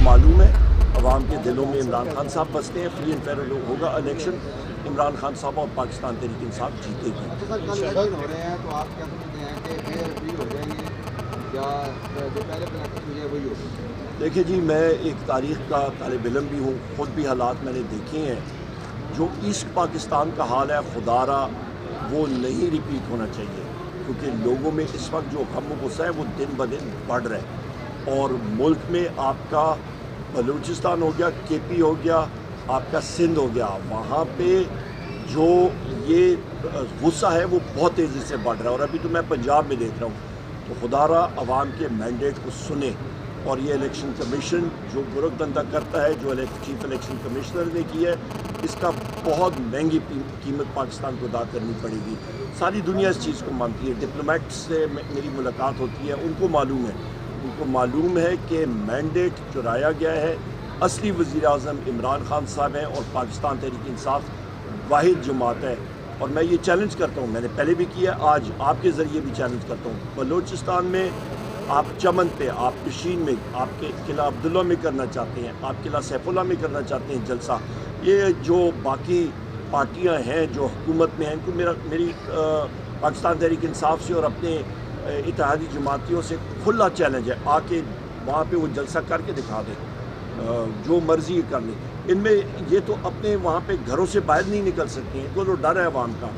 معلوم ہے عوام کے دلوں میں عمران خان صاحب بستے ہیں. فری اینڈ فیئر ہوگا الیکشن, عمران خان صاحب اور پاکستان تحریک انصاف جیتے گی. ہو رہے ہیں تو آپ کیا سمجھتے ہیں کہ فیئر فری ہو جائیں گے یا جو پہلے پریکٹس ہوئی ہے وہی ہوگی؟ دیکھیں جی, میں ایک تاریخ کا طالب علم بھی ہوں, خود بھی حالات میں نے دیکھے ہیں. جو ایسٹ پاکستان کا حال ہے خدا را وہ نہیں ریپیٹ ہونا چاہیے, کیونکہ لوگوں میں اس وقت جو غم و غصہ ہے وہ دن بدن بڑھ رہا ہے. اور ملک میں آپ کا بلوچستان ہو گیا, کے پی ہو گیا, آپ کا سندھ ہو گیا, وہاں پہ جو یہ غصہ ہے وہ بہت تیزی سے بڑھ رہا ہے. اور ابھی تو میں پنجاب میں دیکھ رہا ہوں. تو خدا را عوام کے مینڈیٹ کو سنیں, اور یہ الیکشن کمیشن جو برق دندہ کرتا ہے, جو چیف الیکشن کمشنر نے کی ہے, اس کا بہت مہنگی قیمت پاکستان کو ادا کرنی پڑے گی. ساری دنیا اس چیز کو مانتی ہے. ڈپلومیٹ سے میری ملاقات ہوتی ہے, ان کو معلوم ہے کہ مینڈیٹ چرایا گیا ہے. اصلی وزیر اعظم عمران خان صاحب ہیں اور پاکستان تحریک انصاف واحد جماعت ہے. اور میں یہ چیلنج کرتا ہوں, میں نے پہلے بھی کیا, آج آپ کے ذریعے بھی چیلنج کرتا ہوں. بلوچستان میں آپ چمن پہ, آپ پشین میں, آپ کے قلعہ عبداللہ میں کرنا چاہتے ہیں, آپ قلعہ سیف اللہ میں کرنا چاہتے ہیں جلسہ. یہ جو باقی پارٹیاں ہیں جو حکومت میں ہیں, ان کو میری پاکستان تحریک انصاف سے اور اپنے اتحادی جماعتیوں سے کھلا چیلنج ہے, آ کے وہاں پہ وہ جلسہ کر کے دکھا دیں, جو مرضی کر لیں. ان میں یہ تو اپنے وہاں پہ گھروں سے باہر نہیں نکل سکتے ہیں, تو ڈر ہے عوام کا.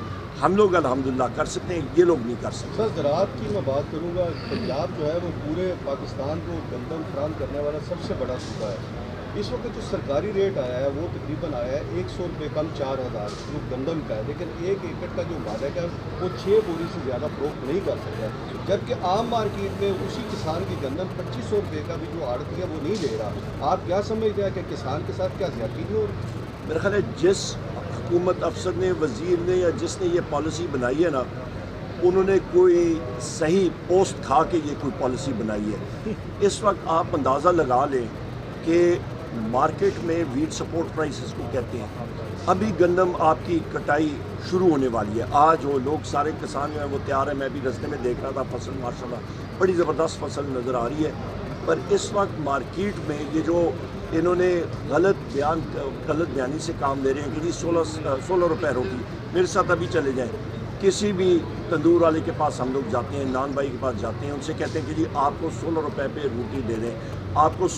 ہم لوگ الحمدللہ کر سکتے ہیں, یہ لوگ نہیں کر سکتے. سر زراعت کی میں بات کروں گا, پنجاب جو ہے وہ پورے پاکستان کو گندم فراہم کرنے والا سب سے بڑا صوبہ ہے. اس وقت جو سرکاری ریٹ آیا ہے وہ تقریباً آیا ہے 100 روپے کم 4000 جو گندم کا ہے, لیکن 1 ایکڑ کا جو مالک ہے وہ 6 بوری سے زیادہ فروخت نہیں کر سکتا, جبکہ عام مارکیٹ میں اسی کسان کی گندم 2500 روپے کا بھی جو آڑتی ہے وہ نہیں دے رہا. آپ کیا سمجھتے ہیں کہ کسان کے ساتھ کیا زیادتی نہیں ہو رہی؟ میرا خیال ہے جس حکومت افسر نے, وزیر نے, یا جس نے یہ پالیسی بنائی ہے نا, انہوں نے کوئی صحیح پوسٹ کھا کے یہ کوئی پالیسی بنائی ہے. اس وقت آپ اندازہ لگا لیں کہ مارکیٹ میں ویٹ سپورٹ پرائسز کو کہتے ہیں, ابھی گندم آپ کی کٹائی شروع ہونے والی ہے. آج وہ لوگ سارے کسان جو ہیں وہ تیار ہیں. میں بھی رستے میں دیکھ رہا تھا, فصل ماشاءاللہ بڑی زبردست فصل نظر آ رہی ہے. پر اس وقت مارکیٹ میں یہ جو انہوں نے غلط بیانی سے کام لے رہے ہیں کہ جی 16 روپے روٹی, میرے ساتھ ابھی چلے جائیں, کسی بھی تندور والے کے پاس ہم لوگ جاتے ہیں, نان بھائی کے پاس جاتے ہیں, ان سے کہتے ہیں کہ جی آپ کو 16 روپے پہ روٹی دے دیں, آپ کو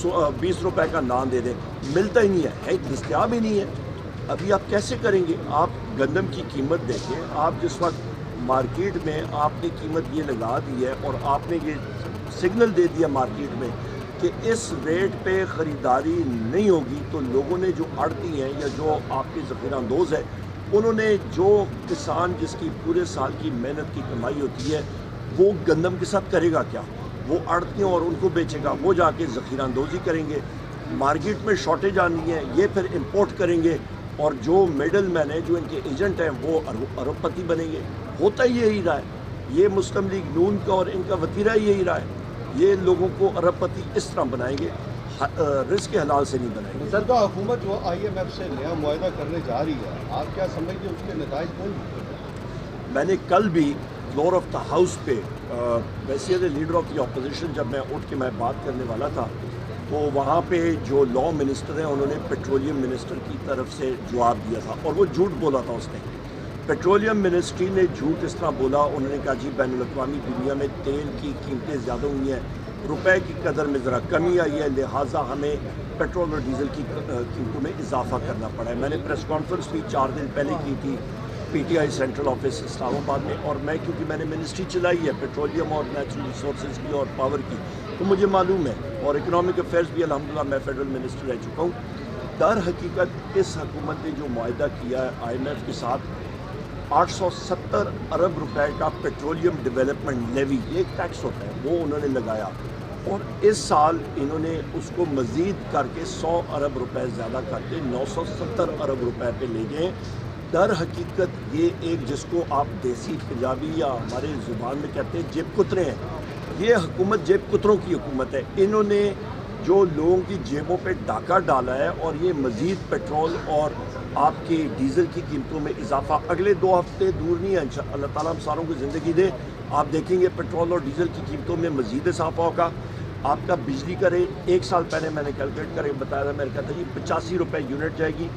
20 روپے کا نان دے دیں. ملتا ہی نہیں ہے, دستیاب ہی نہیں ہے. ابھی آپ کیسے کریں گے؟ آپ گندم کی قیمت دیکھیں, آپ جس وقت مارکیٹ میں آپ نے قیمت یہ لگا دی ہے اور آپ نے یہ سگنل دے دیا مارکیٹ میں کہ اس ریٹ پہ خریداری نہیں ہوگی, تو لوگوں نے جو آڑتی ہیں یا جو آپ کے ذخیرہ اندوز ہے, انہوں نے جو کسان جس کی پورے سال کی محنت کی کمائی ہوتی ہے وہ گندم کے ساتھ کرے گا کیا؟ وہ آڑتیوں اور ان کو بیچے گا, وہ جا کے ذخیرہ اندوزی کریں گے. مارکیٹ میں شارٹیج آنی ہے, یہ پھر امپورٹ کریں گے, اور جو میڈل مین ہیں, جو ان کے ایجنٹ ہیں, وہ ارب پتی بنیں گے. ہوتا ہی یہی رہا ہے. یہ مسلم لیگ نون کا اور ان کا وتیرہ یہی رہا ہے. یہ لوگوں کو ارب پتی اس طرح بنائیں گے, رزق حلال سے نہیں بنائیں گے. سردہ حکومت جو IMF سے نیا معاہدہ کرنے جا رہی ہے, آپ کیا سمجھتے ہیں اس کے نتائج کون ہیں؟ میں نے کل بھی فلور آف دا ہاؤس پہ ویسے لیڈر آف دی اپوزیشن جب میں اٹھ کے میں بات کرنے والا تھا, تو وہاں پہ جو لا منسٹر ہیں انہوں نے پیٹرولیم منسٹر کی طرف سے جواب دیا تھا, اور وہ جھوٹ بولا تھا. اس نے پیٹرولیم منسٹری نے جھوٹ اس طرح بولا, انہوں نے کہا جی بین الاقوامی دنیا میں تیل کی قیمتیں زیادہ ہوئی ہیں, روپے کی قدر میں ذرا کمی آئی ہے, لہٰذا ہمیں پیٹرول اور ڈیزل کی قیمتوں میں اضافہ کرنا پڑا ہے. میں نے پریس کانفرنس بھی 4 دن پہلے کی تھی PTI سینٹرل آفس اسلام آباد میں, اور میں کیونکہ میں نے منسٹری چلائی ہے پیٹرولیم اور نیچرل ریسورسز کی اور پاور کی, تو مجھے معلوم ہے, اور اکنامک افیئرز بھی الحمدللہ میں فیڈرل منسٹر رہ چکا ہوں. در حقیقت اس حکومت نے جو معاہدہ کیا ہے IMF کے ساتھ, 870 ارب روپے کا پیٹرولیم ڈیولپمنٹ لیوی, یہ ایک ٹیکس ہوتا ہے, وہ انہوں نے لگایا, اور اس سال انہوں نے اس کو مزید کر کے 100 ارب روپے زیادہ کر کے 970 ارب روپے پہ لے گئے. در حقیقت یہ ایک جس کو آپ دیسی پنجابی یا ہمارے زبان میں کہتے ہیں جیب کترے ہیں, یہ حکومت جیب کتروں کی حکومت ہے. انہوں نے جو لوگوں کی جیبوں پہ ڈاکہ ڈالا ہے, اور یہ مزید پیٹرول اور آپ کی ڈیزل کی قیمتوں میں اضافہ اگلے 2 ہفتے دور نہیں ہے. اللہ تعالیٰ ہم ساروں کو زندگی دے, آپ دیکھیں گے پیٹرول اور ڈیزل کی قیمتوں میں مزید اضافہ ہوگا. آپ کا بجلی کا ریٹ 1 سال پہلے میں نے کیلکولیٹ کر کے بتایا تھا، میں نے کہا تھا جی 85 روپے یونٹ جائے گی.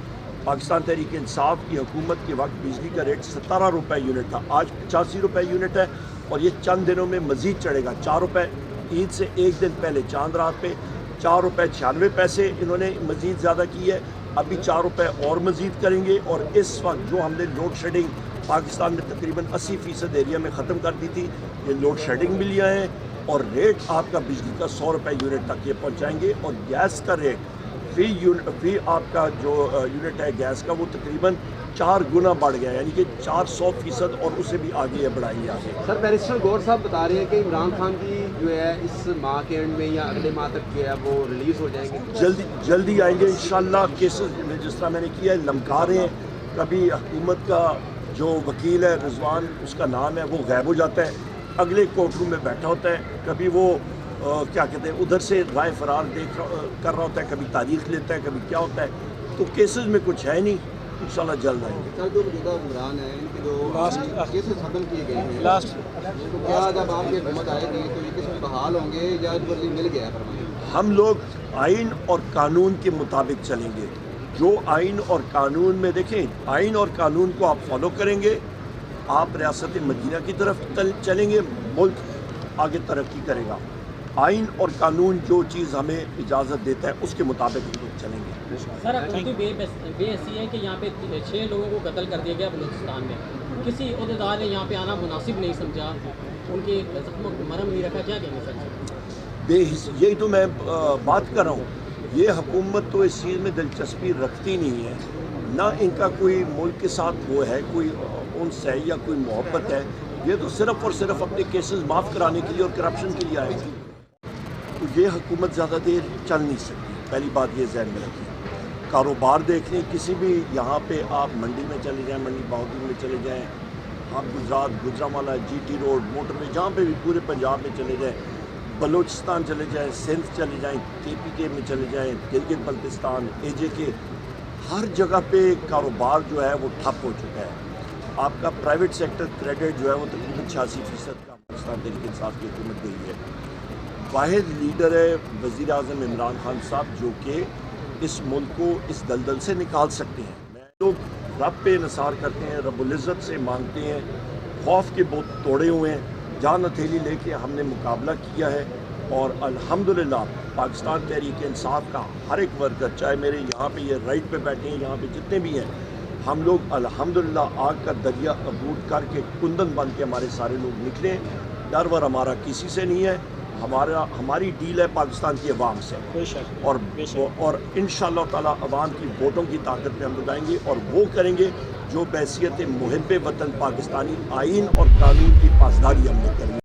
پاکستان تحریک انصاف کی حکومت کے وقت بجلی کا ریٹ 17 روپے یونٹ تھا، آج 85 روپے یونٹ ہے اور یہ چند دنوں میں مزید چڑھے گا. 4 روپے عید سے ایک دن پہلے چاند رات پہ 4 روپے 96 پیسے انہوں نے مزید زیادہ کی ہے. ابھی 4 روپے اور مزید کریں گے. اور اس وقت جو ہم نے لوڈ شیڈنگ پاکستان میں تقریباً 80% ایریا میں ختم کر دی تھی، یہ لوڈ شیڈنگ بھی لیا ہے اور ریٹ آپ کا بجلی کا 100 روپے یونٹ تک یہ پہنچائیں گے. اور گیس کا ریٹ فی آپ کا جو یونٹ ہے گیس کا وہ تقریباً 4 گنا بڑھ گیا، یعنی کہ 400% اور اسے بھی آگے یہ بڑھائیں گے آگے. سر بیرسٹر گور صاحب بتا رہے ہیں کہ عمران خان کی جو ہے اس ماہ کے اینڈ میں یا اگلے ماہ تک جو ہے وہ ریلیز ہو جائیں گے. جلدی آئیں گے انشاءاللہ. کیسز جس طرح میں نے کیا ہے لمکا رہے ہیں. کبھی حکومت کا جو وکیل ہے رضوان اس کا نام ہے وہ غائب ہو جاتا ہے، اگلے کورٹ روم میں بیٹھا ہوتا ہے، کبھی وہ کیا کہتے ہیں ادھر سے رائے فرار کر رہا ہوتا ہے، کبھی تاریخ لیتا ہے، کبھی کیا ہوتا ہے. تو کیسز میں کچھ ہے نہیں، انشاءاللہ جلد آئیں گے. سر جو موجودہ حکمران ہیں ان کے جو کیسز ختم کیے گئے ہیں تو کیا جب آپ کی حکومت آئے گی تو یہ کیسز بحال ہوں گے یا جبرلی مل گیا ہے فرمائیں؟ ہم لوگ آئین اور قانون کے مطابق چلیں گے. جو آئین اور قانون میں دیکھیں، آئین اور قانون کو آپ فالو کریں گے، آپ ریاست مدینہ کی طرف چلیں گے، ملک آگے ترقی کرے گا. آئین اور قانون جو چیز ہمیں اجازت دیتا ہے اس کے مطابق ہم لوگ چلیں گے. سر حکومت بے ایسی ہے کہ یہاں پہ 6 لوگوں کو قتل کر دیا گیا بلوچستان میں، کسی عہدیدار نے یہاں پہ آنا مناسب نہیں سمجھا، ان کے زخموں کو مرہم نہیں رکھا. کیا کہیں گے سر؟ یہی تو میں بات کر رہا ہوں. یہ حکومت تو اس چیز میں دلچسپی رکھتی نہیں ہے، نہ ان کا کوئی ملک کے ساتھ وہ ہے کوئی انس ہے یا کوئی محبت ہے. یہ تو صرف اور صرف اپنے کیسز معاف کرانے کے لیے اور کرپشن کے لیے آئے گی. تو یہ حکومت زیادہ دیر چل نہیں سکتی، پہلی بات یہ ذہن میں رکھیں. کاروبار دیکھ لیں، کسی بھی یہاں پہ آپ منڈی میں چلے جائیں، منڈی بہادر میں چلے جائیں، آپ Gujrat Gujranwala G T road motorway جہاں پہ بھی پورے پنجاب میں چلے جائیں، بلوچستان چلے جائیں، سندھ چلے جائیں، کے پی کے میں چلے جائیں، گلگت بلتستان، اے جے کے، ہر جگہ پہ کاروبار جو ہے وہ ٹھپ ہو چکا ہے. آپ کا پرائیویٹ سیکٹر کریڈٹ جو ہے وہ تقریباً 86% کا پاکستان تحریک انصاف کی حکومت گئی ہے. واحد لیڈر ہے وزیر اعظم عمران خان صاحب جو کہ اس ملک کو اس دلدل سے نکال سکتے ہیں. لوگ رب پہ نثار کرتے ہیں، رب العزت سے مانگتے ہیں، خوف کے بت توڑے ہوئے ہیں، جان ہتھیلی لے کے ہم نے مقابلہ کیا ہے. اور الحمدللہ پاکستان تحریک انصاف کا ہر ایک ورکر، چاہے میرے یہاں پہ یہ رائٹ پہ بیٹھے ہیں، یہاں پہ جتنے بھی ہیں، ہم لوگ الحمدللہ آگ کا دریا عبور کر کے کندن بن کے ہمارے سارے لوگ نکلے. ڈر ور ہمارا کسی سے نہیں ہے، ہماری ڈیل ہے پاکستان کی عوام سے، اور انشاءاللہ تعالی عوام کی ووٹوں کی طاقت پہ ہم لوگ آئیں گے اور وہ کریں گے جو بحیثیت محب وطن پاکستانی آئین اور قانون کی پاسداری ہم نے کریں گے.